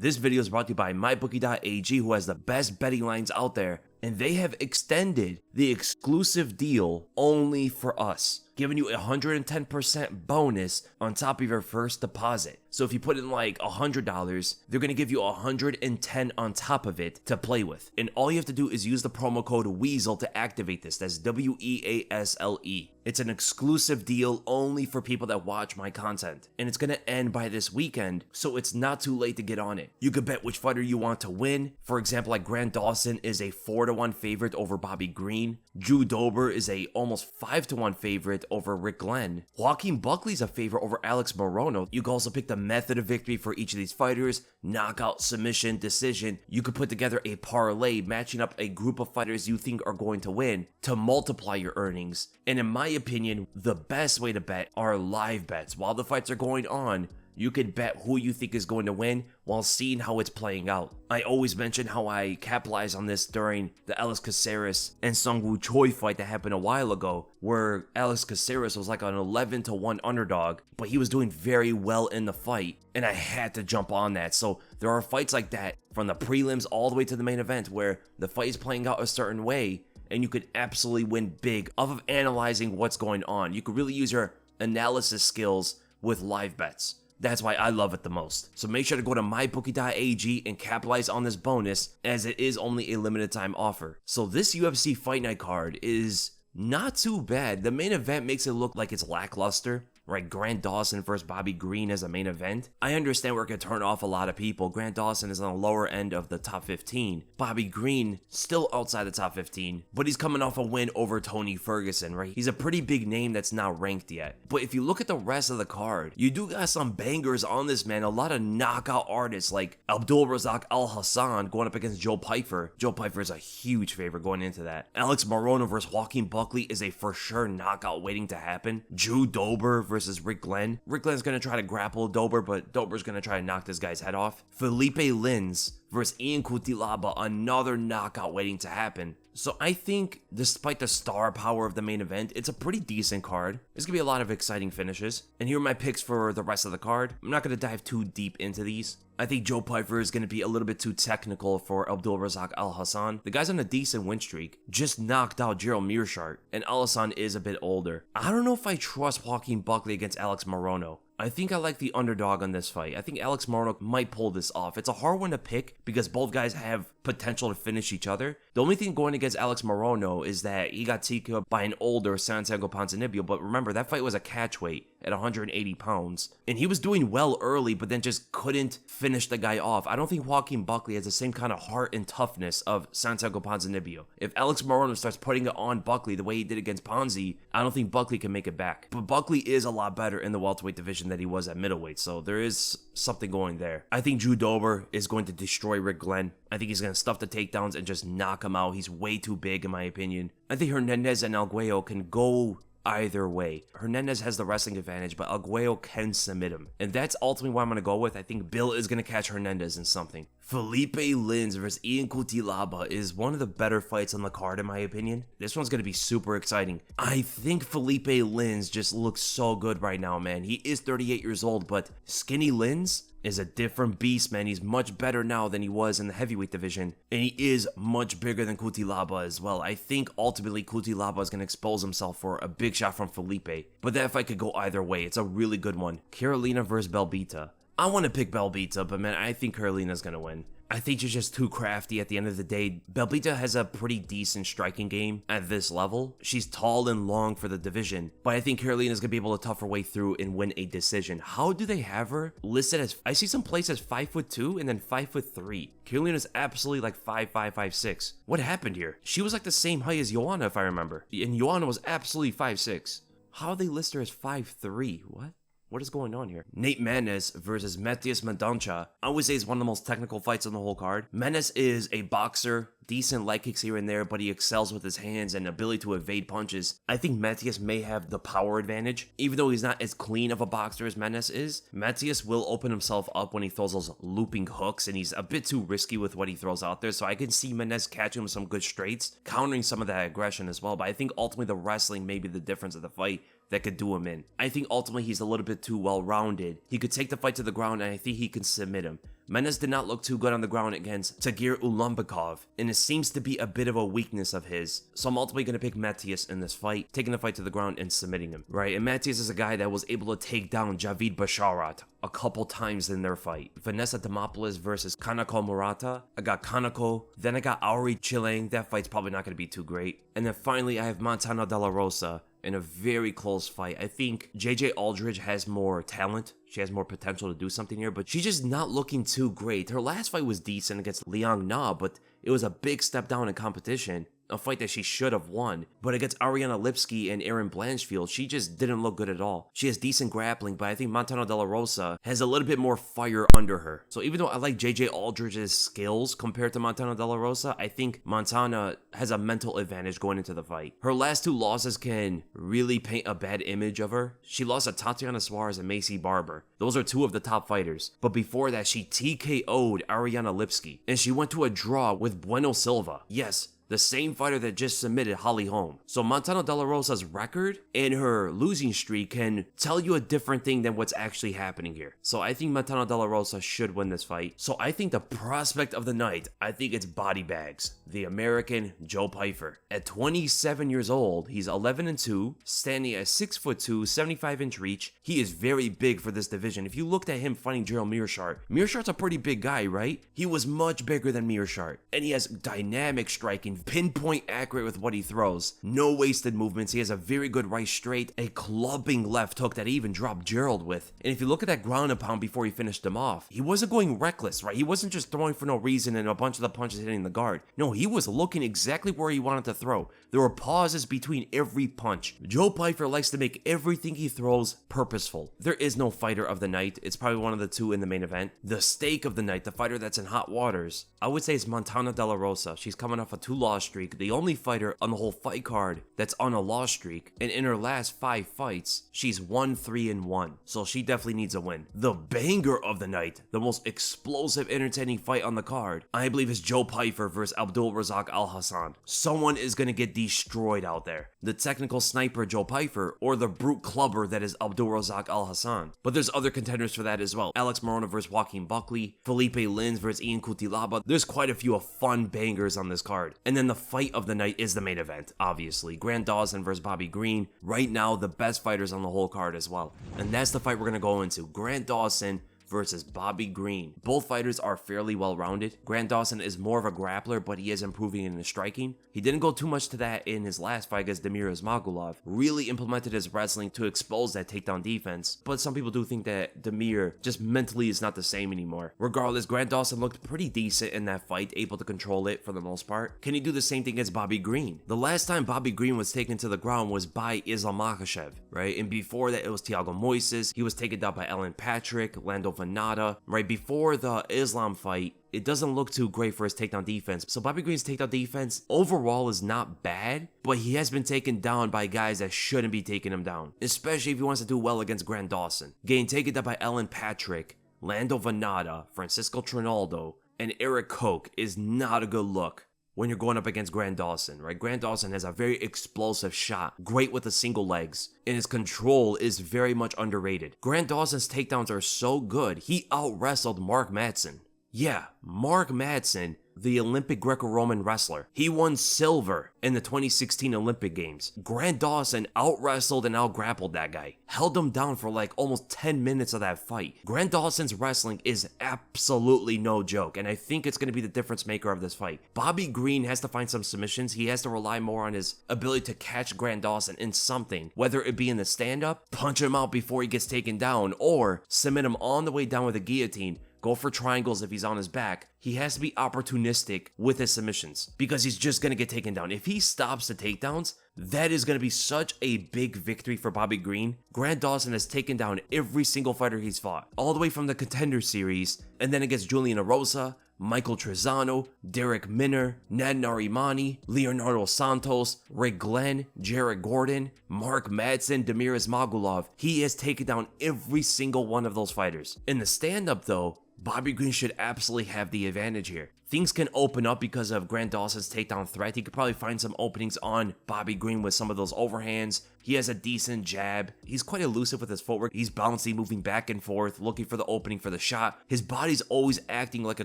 This video is brought to you by mybookie.ag, who has the best betting lines out there, and they have extended the exclusive deal only for us, giving you a 110% bonus on top of your first deposit. So if you put in like $100, they're going to give you 110 on top of it to play with. And all you have to do is use the promo code WEASEL to activate this. That's WEASLE. It's an exclusive deal only for people that watch my content. And it's going to end by this weekend, so it's not too late to get on it. You could bet which fighter you want to win. For example, like Grant Dawson is a 4-1 favorite over Bobby Green. Dober is a almost 5-1 favorite over Rick Glenn. Joaquin Buckley's a favorite over Alex Morono. You can also pick the method of victory for each of these fighters: knockout, submission, decision. You could put together a parlay matching up a group of fighters you think are going to win to multiply your earnings. And in my opinion, the best way to bet are live bets. While the fights are going on, you could bet who you think is going to win while seeing how it's playing out. I always mention how I capitalized on this during the Alex Caceres and Sungwoo Choi fight that happened a while ago, where Alex Caceres was like an 11-1 underdog, but he was doing very well in the fight, and I had to jump on that. So there are fights like that from the prelims all the way to the main event where the fight is playing out a certain way, and you could absolutely win big off of analyzing what's going on. You could really use your analysis skills with live bets. That's why I love it the most. So make sure to go to mybookie.ag and capitalize on this bonus, as it is only a limited time offer. So this UFC Fight Night card is not too bad. The main event makes it look like it's lackluster, right? Grant Dawson versus Bobby Green as a main event. I understand where it could turn off a lot of people. Grant Dawson is on the lower end of the top 15. Bobby Green still outside the top 15, but he's coming off a win over Tony Ferguson, right? He's a pretty big name that's not ranked yet. But if you look at the rest of the card, you do got some bangers on this, man. A lot of knockout artists like Abdul, Razak, Alhassan going up against Joe Pyfer. Joe Pyfer is a huge favorite going into that. Alex Morono versus Joaquin Buckley is a for sure knockout waiting to happen. Dober versus Rick Glenn. Rick Glenn's going to try to grapple Dober, but Dober's going to try to knock this guy's head off. Philipe Linns versus Cutelaba, another knockout waiting to happen. So I think, despite the star power of the main event, it's a pretty decent card. There's going to be a lot of exciting finishes. And here are my picks for the rest of the card. I'm not going to dive too deep into these. I think Joe Pyfer is going to be a little bit too technical for Abdul Razak Alhassan. The guy's on a decent win streak. Just knocked out Gerald Mearshart. And Alhassan is a bit older. I don't know if I trust Joaquin Buckley against Alex Morono. I think I like the underdog on this fight. I think Alex Morono might pull this off. It's a hard one to pick because both guys have potential to finish each other. The only thing going against Alex Morono is that he got TKO'd by an older Santiago Ponzinibbio, but remember, that fight was a catch weight at 180 pounds. And he was doing well early, but then just couldn't finish the guy off. I don't think Joaquin Buckley has the same kind of heart and toughness of Santiago Ponzinibbio. If Alex Morono starts putting it on Buckley the way he did against Ponzi, I don't think Buckley can make it back. But Buckley is a lot better in the welterweight division than he was at middleweight, so there is something going there. I think Dober is going to destroy Rick Glenn. I think he's going to stuff the takedowns and just knock him out. He's way too big, in my opinion. I think Hernandez and Algeo can go either way. Hernandez has the wrestling advantage, but Algeo can submit him. And that's ultimately what I'm going to go with. I think Bill is going to catch Hernandez in something. Philipe Linns versus Cutelaba is one of the better fights on the card, in my opinion. This one's going to be super exciting. I think Philipe Linns just looks so good right now, man. He is 38 years old, but skinny Linns is a different beast, man. He's much better now than he was in the heavyweight division, and he is much bigger than Cutelaba as well. I think ultimately Cutelaba is going to expose himself for a big shot from Philipe, but that fight could go either way. It's a really good one. Karolina versus Belbita. I want to pick Belbita, but man, I think Karolina's going to win. I think she's just too crafty at the end of the day. Belbita has a pretty decent striking game at this level. She's tall and long for the division, but I think Karolina's going to be able to tough her way through and win a decision. How do they have her listed as, I see some places 5'2" and then 5'3". Karolina's absolutely like 5'5", 5'6". What happened here? She was like the same height as Joanna, if I remember. And Joanna was absolutely 5'6". How do they list her as 5'3"? What? What is going on here? Nate Maness versus Mateus Mendonca. I would say it's one of the most technical fights on the whole card. Maness is a boxer, decent leg kicks here and there, but he excels with his hands and ability to evade punches. I think Mateus may have the power advantage. Even though he's not as clean of a boxer as Maness is, Mateus will open himself up when he throws those looping hooks, and he's a bit too risky with what he throws out there, so I can see Maness catching him some good straights, countering some of that aggression as well, but I think ultimately the wrestling may be the difference of the fight. that could do him in. I think ultimately he's a little bit too well-rounded. He could take the fight to the ground, and I think he can submit him. Maness did not look too good on the ground against Tagir Ulanbekov, and it seems to be a bit of a weakness of his. So I'm ultimately going to pick Mateus in this fight, taking the fight to the ground and submitting him, right? And Mateus is a guy that was able to take down Javid Basharat a couple times in their fight. Vanessa Demopoulous versus Kanako Murata. I got Kanako, then I got Aoriqileng. That fight's probably not going to be too great. And then finally I have Montana De La Rosa in a very close fight. I think JJ Aldrich has more talent. She has more potential to do something here, but she's just not looking too great. Her last fight was decent against Liang Na, but it was a big step down in competition. A fight that she should have won. But against Ariana Lipsky and Erin Blanchfield, she just didn't look good at all. She has decent grappling, but I think Montana De La Rosa has a little bit more fire under her. So even though I like JJ Aldrich's skills compared to Montana De La Rosa, I think Montana has a mental advantage going into the fight. Her last two losses can really paint a bad image of her. She lost to Tatiana Suarez and Macy Barber. Those are two of the top fighters. But before that, she TKO'd Ariana Lipsky. And she went to a draw with Bueno Silva. Yes, the same fighter that just submitted Holly Holm. So Montana De La Rosa's record and her losing streak can tell you a different thing than what's actually happening here. So I think Montana De La Rosa should win this fight. So I think the prospect of the night, I think it's Body Bags, the American Joe Pyfer. At 27 years old, he's 11-2, standing at 6'2", 75-inch reach. He is very big for this division. If you looked at him fighting Gerald Mearshart, Mearshart's a pretty big guy, right? He was much bigger than Mearshart, and he has dynamic striking, pinpoint accurate with what he throws. No wasted movements. He has a very good right straight, a clubbing left hook that he even dropped Gerald with. And if you look at that ground and pound before he finished him off, he wasn't going reckless, right? He wasn't just throwing for no reason and a bunch of the punches hitting the guard. No, he was looking exactly where he wanted to throw. There were pauses between every punch. Joe Pyfer likes to make everything he throws purposeful. There is no fighter of the night. It's probably one of the two in the main event. The steak of the night, the fighter that's in hot waters, I would say it's Montana De La Rosa. She's coming off a 2-loss streak, the only fighter on the whole fight card that's on a loss streak, and in her last 5 fights, she's 1-3-1, so she definitely needs a win. The banger of the night, the most explosive, entertaining fight on the card, I believe is Joe Pyfer versus Abdul Razak Alhassan. Someone is gonna get destroyed out there. The technical sniper Joe Pyfer, or the brute clubber that is Abdul Razak Alhassan. But there's other contenders for that as well. Alex Morono versus Joaquin Buckley, Philipe Linns versus Ian Cutelaba. There's quite a few fun bangers on this card. And then the fight of the night is the main event, obviously. Grant Dawson versus Bobby Green. Right now, the best fighters on the whole card as well. And that's the fight we're going to go into. Grant Dawson versus Bobby Green. Both fighters are fairly well-rounded. Grant Dawson is more of a grappler, but he is improving in his striking. He didn't go too much to that in his last fight against Damir Ismagulov. Really implemented his wrestling to expose that takedown defense, but some people do think that Damir just mentally is not the same anymore. Regardless, Grant Dawson looked pretty decent in that fight, able to control it for the most part. Can he do the same thing against Bobby Green? The last time Bobby Green was taken to the ground was by Islam Makhachev, right? And before that, it was Thiago Moises. He was taken down by Alan Patrick, Lando Venata. Right before the Islam fight, it doesn't look too great for his takedown defense. So Bobby Green's takedown defense overall is not bad, but he has been taken down by guys that shouldn't be taking him down, especially if he wants to do well against Grant Dawson. Getting taken down by Alan Patrick, Lando Venata, Francisco Trinaldo, and Eric Koch is not a good look when you're going up against Grant Dawson, right? Grant Dawson has a very explosive shot, great with the single legs, and his control is very much underrated. Grant Dawson's takedowns are so good, he out-wrestled Mark Madsen. Yeah, Mark Madsen, the Olympic Greco-Roman wrestler. He won silver in the 2016 Olympic Games. Grant Dawson out-wrestled and out-grappled that guy. Held him down for like almost 10 minutes of that fight. Grant Dawson's wrestling is absolutely no joke, and I think it's going to be the difference maker of this fight. Bobby Green has to find some submissions. He has to rely more on his ability to catch Grant Dawson in something, whether it be in the stand-up, punch him out before he gets taken down, or submit him on the way down with a guillotine. Go for triangles if he's on his back. He has to be opportunistic with his submissions because he's just going to get taken down. If he stops the takedowns, that is going to be such a big victory for Bobby Green. Grant Dawson has taken down every single fighter he's fought, all the way from the Contender Series, and then against Julian Erosa, Michael Trezano, Derek Minner, Ned Narimani, Leonardo Santos, Rick Glenn, Jared Gordon, Mark Madsen, Damir Ismagulov. He has taken down every single one of those fighters. In the stand-up though, Bobby Green should absolutely have the advantage here. Things can open up because of Grant Dawson's takedown threat. He could probably find some openings on Bobby Green with some of those overhands, He has a decent jab. He's quite elusive with his footwork. He's bouncy, moving back and forth, looking for the opening for the shot. His body's always acting like a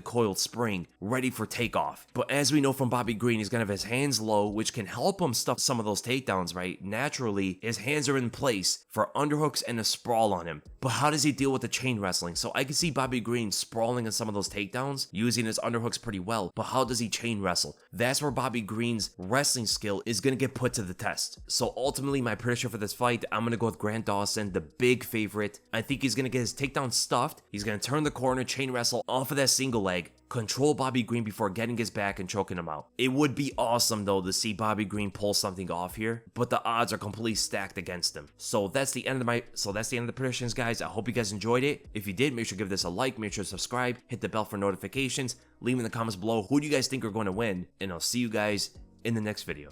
coiled spring, ready for takeoff. But as we know from Bobby Green, he's gonna have his hands low, which can help him stuff some of those takedowns, right? Naturally, his hands are in place for underhooks and a sprawl on him. But how does he deal with the chain wrestling? So I can see Bobby Green sprawling on some of those takedowns, using his underhooks pretty well. But how does he chain wrestle? That's where Bobby Green's wrestling skill is gonna get put to the test. So ultimately, my prediction for this fight, I'm gonna go with Grant Dawson, the big favorite. I think he's gonna get his takedown stuffed. He's gonna turn the corner, chain wrestle off of that single leg, control Bobby Green before getting his back and choking him out. It would be awesome though to see Bobby Green pull something off here, but the odds are completely stacked against him. So that's the end of the predictions, guys. I hope you guys enjoyed it. If you did, make sure to give this a like, make sure to subscribe, hit the bell for notifications, leave in the comments below who do you guys think are going to win, and I'll see you guys in the next video.